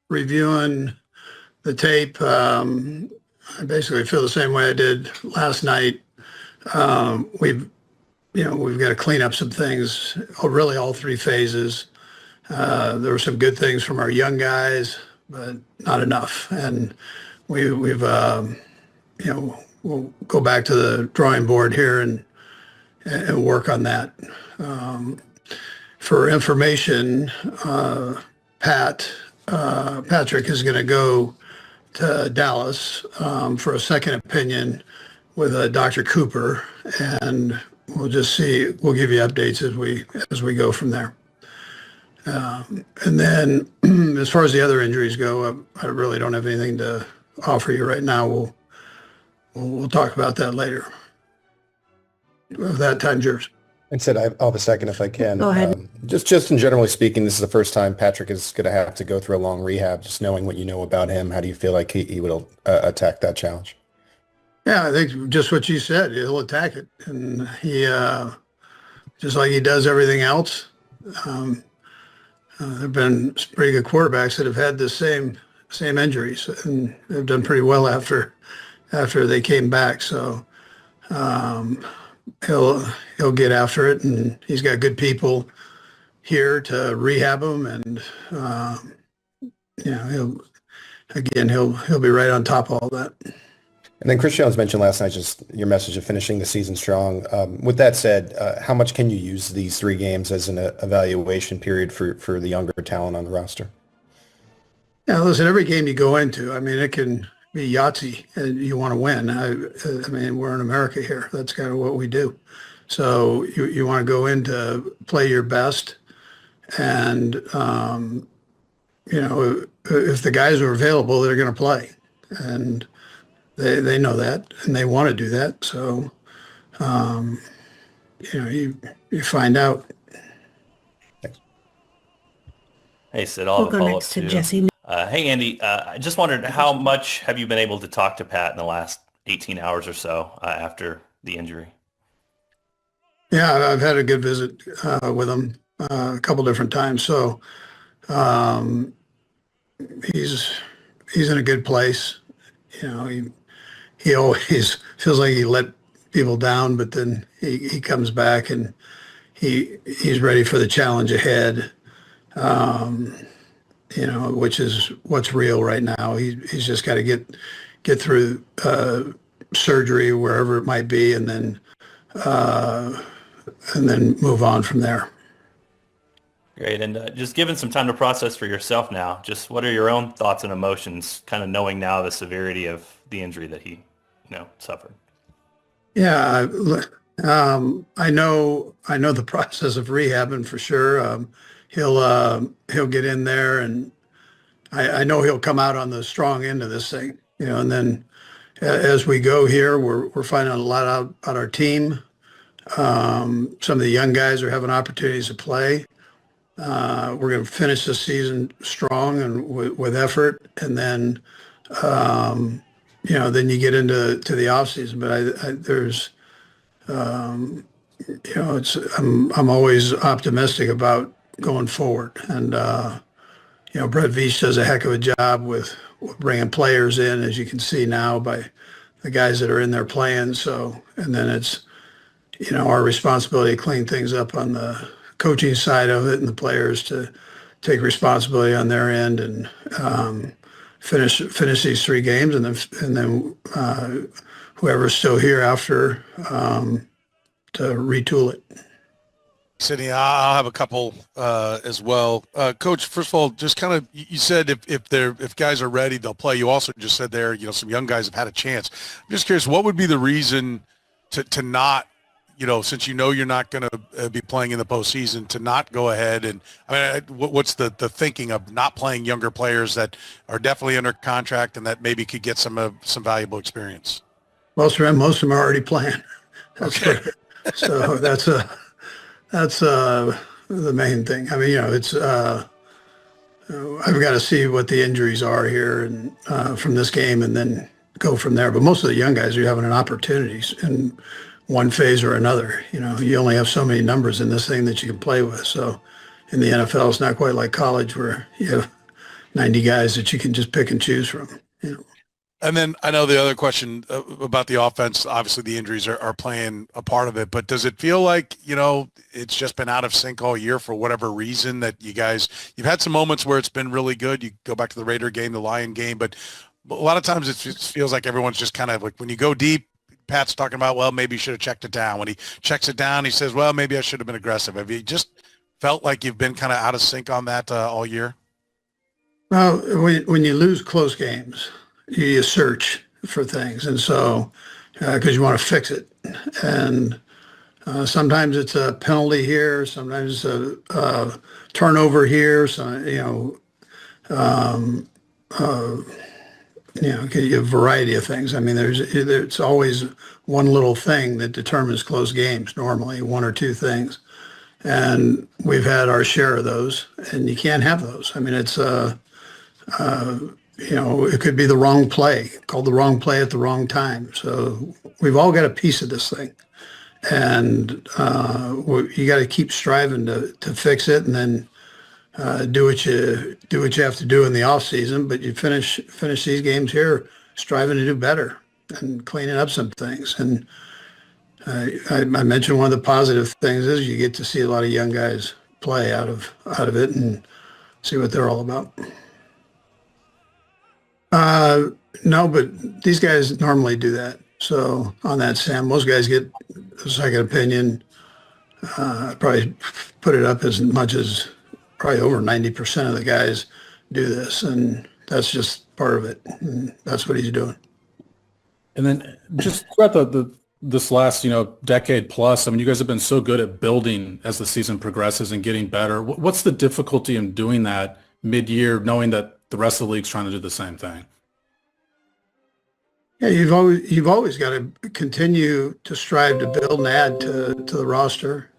reviewing the tape. I basically feel the same way I did last night. We've got to clean up some things. Really, all three phases. There were some good things from our young guys, but not enough. And we'll go back to the drawing board here and work on that. For information, Patrick is going to go to Dallas for a second opinion with Dr. Cooper, and we'll just see. We'll give you updates as we go from there. And then, as far as the other injuries go, I really don't have anything to offer you right now. We'll talk about that later. That time's yours. And said I'll have a second if I can. Go ahead. Just in generally speaking, this is the first time Patrick is going to have to go through a long rehab. Just knowing what you know about him, how do you feel like he would attack that challenge? Yeah, I think just what you said. He'll attack it, and he just like he does everything else. There've been pretty good quarterbacks that have had the same injuries, and they've done pretty well after they came back. So he'll get after it, and he's got good people here to rehab him, and he'll be right on top of all that. And then Chris Jones mentioned last night just your message of finishing the season strong. With that said, how much can you use these 3 games as an evaluation period for the younger talent on the roster? Yeah, listen, every game you go into, I mean, it can be Yahtzee and you want to win. I mean, we're in America here. That's kind of what we do. So you want to go in to play your best. And, if the guys are available, they're going to play. And they know that, and they want to do that. So, you find out. Thanks. Hey, Sid, I'll We'll go follow next up to too. Jesse. Hey, Andy, I just wondered how much have you been able to talk to Pat in the last 18 hours or so after the injury? Yeah, I've had a good visit with him a couple different times. So he's in a good place. He always feels like he let people down, but then he comes back and he's ready for the challenge ahead. Which is what's real right now. He's just got to get through surgery wherever it might be, and then move on from there. Great. And just given some time to process for yourself now, just what are your own thoughts and emotions, kind of knowing now the severity of the injury that he, suffered? Yeah, I know the process of rehabbing for sure. He'll get in there, and I know he'll come out on the strong end of this thing, and then as we go here, we're finding a lot out about our team. Some of the young guys are having opportunities to play. We're going to finish the season strong and with effort, and then then you get into the off season. But there's I'm always optimistic about going forward, and Brett Veach does a heck of a job with bringing players in, as you can see now by the guys that are in there playing. So, and then it's our responsibility to clean things up on the coaching side of it, and the players to take responsibility on their end and finish these 3 games, and then whoever's still here after to retool it. Sydney, I'll have a couple as well. Coach, first of all, just kind of, you said if guys are ready, they'll play. You also just said there, some young guys have had a chance. I'm just curious, what would be the reason to not, since you're not going to be playing in the postseason, to not go ahead and, what's the thinking of not playing younger players that are definitely under contract and that maybe could get some valuable experience? Most of them are already playing. Okay. So that's the main thing. It's I've got to see what the injuries are here and from this game, and then go from there. But most of the young guys are having an opportunities in one phase or another. You only have so many numbers in this thing that you can play with. So in the NFL, it's not quite like college where you have 90 guys that you can just pick and choose from. You know. And then I know the other question about the offense, obviously the injuries are playing a part of it, but does it feel like, it's just been out of sync all year for whatever reason that you've had some moments where it's been really good. You go back to the Raider game, the Lion game, but a lot of times it just feels like everyone's just kind of like, when you go deep, Pat's talking about, well, maybe you should have checked it down. When he checks it down, he says, well, maybe I should have been aggressive. Have you just felt like you've been kind of out of sync on that all year? Well, when you lose close games, you search for things. And so, because you want to fix it. And sometimes it's a penalty here, sometimes it's a turnover here. So, you have a variety of things. I mean, there's always one little thing that determines close games, normally one or two things. And we've had our share of those, and you can't have those. I mean, it's, it could be the wrong play, called the wrong play at the wrong time. So we've all got a piece of this thing. And you got to keep striving to fix it, and then do what you have to do in the off season. But you finish these games here striving to do better and cleaning up some things. And I mentioned one of the positive things is you get to see a lot of young guys play out of it and see what they're all about. No, but these guys normally do that. So on that, Sam, most guys get a second opinion. Probably put it up as much as probably over 90% of the guys do this, and that's just part of it. And that's what he's doing. And then just throughout this last, decade plus, I mean, you guys have been so good at building as the season progresses and getting better. What's the difficulty in doing that mid-year, knowing that the rest of the league's trying to do the same thing? Yeah, you've always got to continue to strive to build and add to the roster.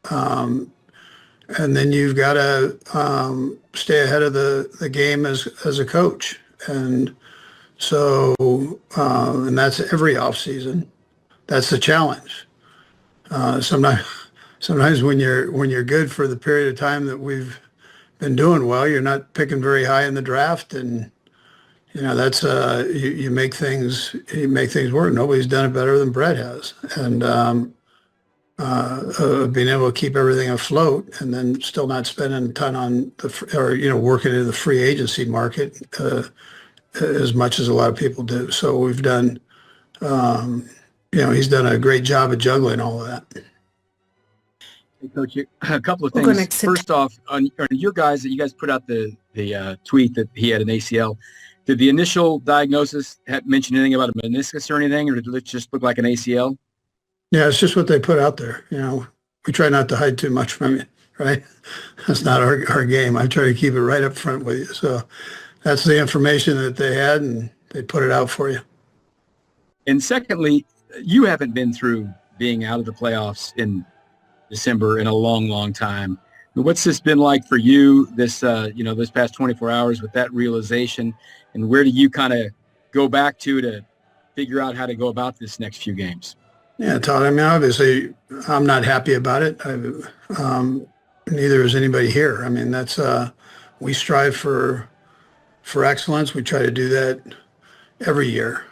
And then you've got to stay ahead of the game as a coach. And so, and that's every offseason. That's the challenge. Sometimes when you're good for the period of time that we've been doing well, you're not picking very high in the draft, and that's you make things work. Nobody's done it better than Brett has, and being able to keep everything afloat and then still not spending a ton on working in the free agency market as much as a lot of people do. So we've done, he's done a great job of juggling all of that. Hey, Coach, a couple of things. First off, on your guys, that you guys put out the tweet that he had an ACL. Did the initial diagnosis mention anything about a meniscus or anything, or did it just look like an ACL? Yeah, it's just what they put out there. We try not to hide too much from you, right? That's not our game. I try to keep it right up front with you. So that's the information that they had, and they put it out for you. And secondly, you haven't been through being out of the playoffs in December in a long, long time. What's this been like for you, this past 24 hours with that realization, and where do you kind of go back to figure out how to go about this next few games? Yeah, Todd, I mean, obviously I'm not happy about it. Neither is anybody here. I mean, that's, we strive for excellence. We try to do that every year.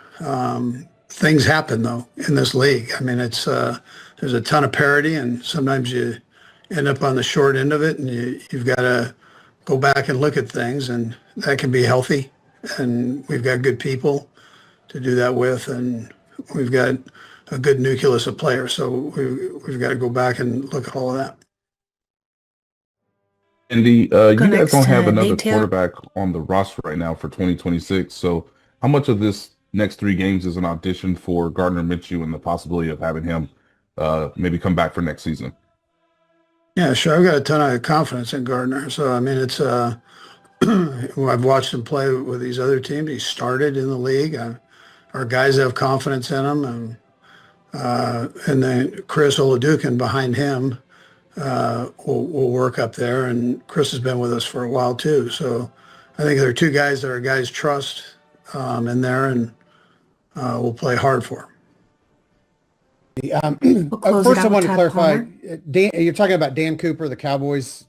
Things happen though in this league. I mean, it's, there's a ton of parity, and sometimes you end up on the short end of it, and you've got to go back and look at things, and that can be healthy. And we've got good people to do that with, and we've got a good nucleus of players. So we've got to go back and look at all of that. Andy, you guys don't have another quarterback on the roster right now for 2026. So how much of this next 3 games is an audition for Gardner Minshew and the possibility of having him maybe come back for next season? Yeah, sure. I've got a ton of confidence in Gardner. So, I mean, it's I've watched him play with these other teams. He started in the league. Our guys have confidence in him. And then Chris Oladukin behind him will work up there. And Chris has been with us for a while too. So I think there are 2 guys that our guys trust in there, and we'll play hard for him. First, I want to clarify, you're talking about Dan Cooper, the Cowboys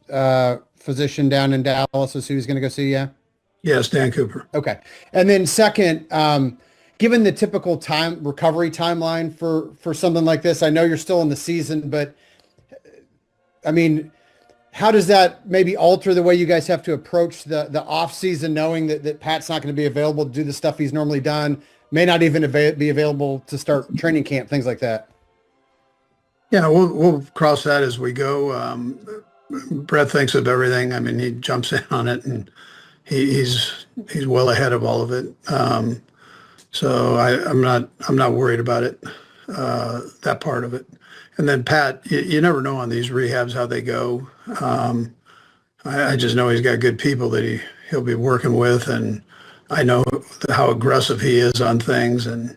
physician down in Dallas, is who he's going to go see, yeah? Yes, Dan Cooper. Okay. And then second, given the typical recovery timeline for something like this, I know you're still in the season, but I mean, how does that maybe alter the way you guys have to approach the off season, knowing that Pat's not going to be available to do the stuff he's normally done, may not even be available to start training camp, things like that? Yeah, we'll cross that as we go. Brett thinks of everything. I mean, he jumps in on it, and he's well ahead of all of it. So I'm not worried about it, that part of it. And then Pat, you never know on these rehabs how they go. I just know he's got good people that he'll be working with, and I know how aggressive he is on things. And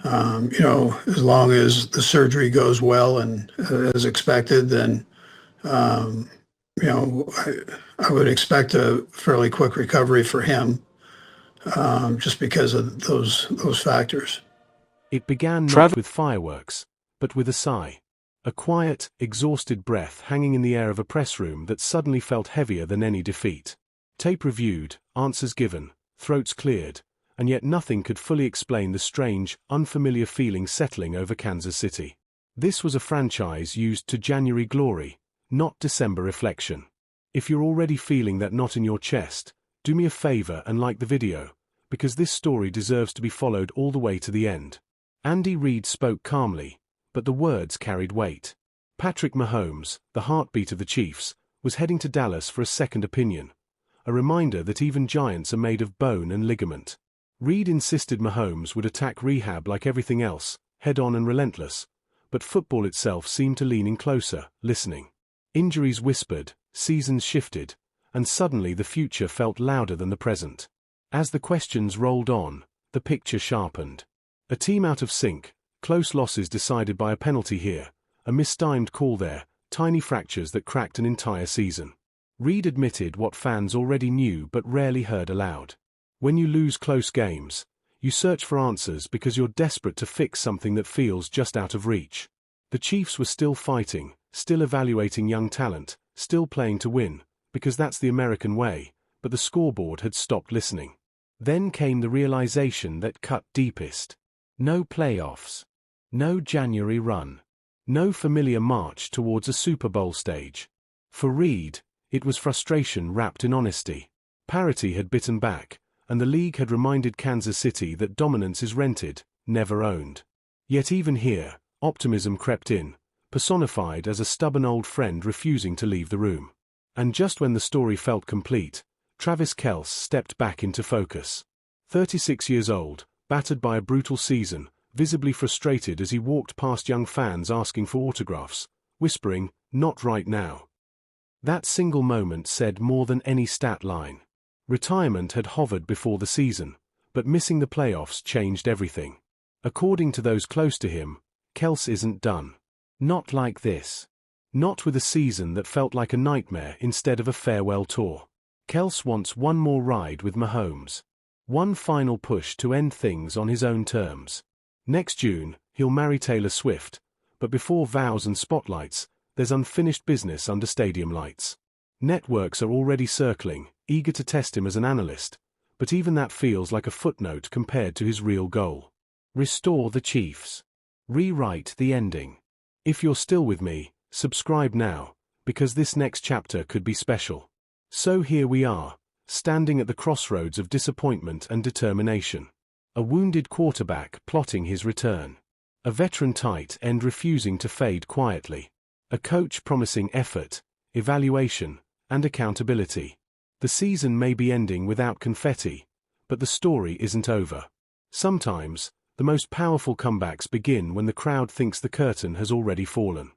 as long as the surgery goes well and as expected, then I would expect a fairly quick recovery for him, just because of those factors. It began not with fireworks, but with a sigh. A quiet, exhausted breath hanging in the air of a press room that suddenly felt heavier than any defeat. Tape reviewed, answers given, throats cleared, and yet nothing could fully explain the strange, unfamiliar feeling settling over Kansas City. This was a franchise used to January glory, not December reflection. If you're already feeling that knot in your chest, do me a favor and like the video, because this story deserves to be followed all the way to the end. Andy Reid spoke calmly, but the words carried weight. Patrick Mahomes, the heartbeat of the Chiefs, was heading to Dallas for a second opinion, a reminder that even giants are made of bone and ligament. Reid insisted Mahomes would attack rehab like everything else, head-on and relentless, but football itself seemed to lean in closer, listening. Injuries whispered, seasons shifted, and suddenly the future felt louder than the present. As the questions rolled on, the picture sharpened. A team out of sync, close losses decided by a penalty here, a mistimed call there, tiny fractures that cracked an entire season. Reid admitted what fans already knew but rarely heard aloud. When you lose close games, you search for answers because you're desperate to fix something that feels just out of reach. The Chiefs were still fighting, still evaluating young talent, still playing to win, because that's the American way, but the scoreboard had stopped listening. Then came the realization that cut deepest. No playoffs. No January run. No familiar march towards a Super Bowl stage. For Reid, it was frustration wrapped in honesty. Parity had bitten back, and the league had reminded Kansas City that dominance is rented, never owned. Yet even here, optimism crept in, personified as a stubborn old friend refusing to leave the room. And just when the story felt complete, Travis Kelce stepped back into focus. 36 years old, battered by a brutal season, visibly frustrated as he walked past young fans asking for autographs, whispering, "Not right now." That single moment said more than any stat line. Retirement had hovered before the season, but missing the playoffs changed everything. According to those close to him, Kelce isn't done. Not like this. Not with a season that felt like a nightmare instead of a farewell tour. Kelce wants one more ride with Mahomes. One final push to end things on his own terms. Next June, he'll marry Taylor Swift, but before vows and spotlights, there's unfinished business under stadium lights. Networks are already circling, eager to test him as an analyst, but even that feels like a footnote compared to his real goal. Restore the Chiefs. Rewrite the ending. If you're still with me, subscribe now, because this next chapter could be special. So here we are, standing at the crossroads of disappointment and determination. A wounded quarterback plotting his return. A veteran tight end refusing to fade quietly. A coach promising effort, evaluation, and accountability. The season may be ending without confetti, but the story isn't over. Sometimes, the most powerful comebacks begin when the crowd thinks the curtain has already fallen.